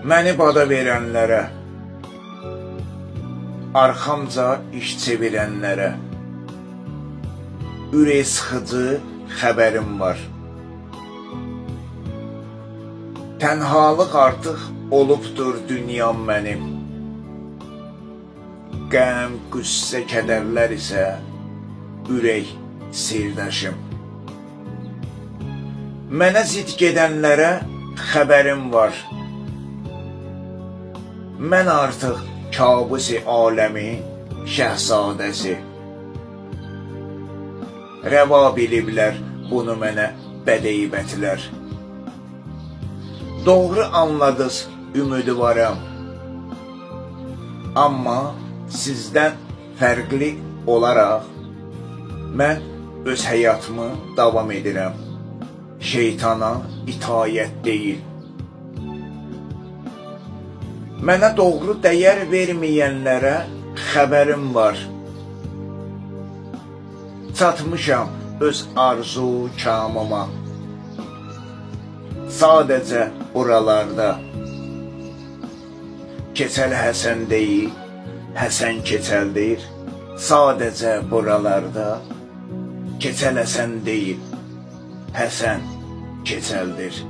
Məni bada verənlərə, arxamca iş çevirənlərə, ürək sıxıcı xəbərim var. Tənhalıq artıq olubdur dünyam mənim. Qəm, qüssə, kədərlər isə ürək sirdaşım. Mənə zid gedənlərə xəbərim var. Mən artıq kabusi aləmin şəhzadəsi. Rəva biliblər bunu mənə bədeybətlər. Doğru anladınız, ümidvaram. Amma sizdən fərqli olaraq mən öz həyatımı davam edirəm. Şeytana itaət deyil. Mənə doğru dəyər verməyənlərə xəbərim var. Çatmışam öz arzu kamıma. Sadəcə buralarda Keçəl Həsən deyil, Həsən keçəldir. Sadəcə buralarda Keçəl Həsən deyil, Həsən keçəldir.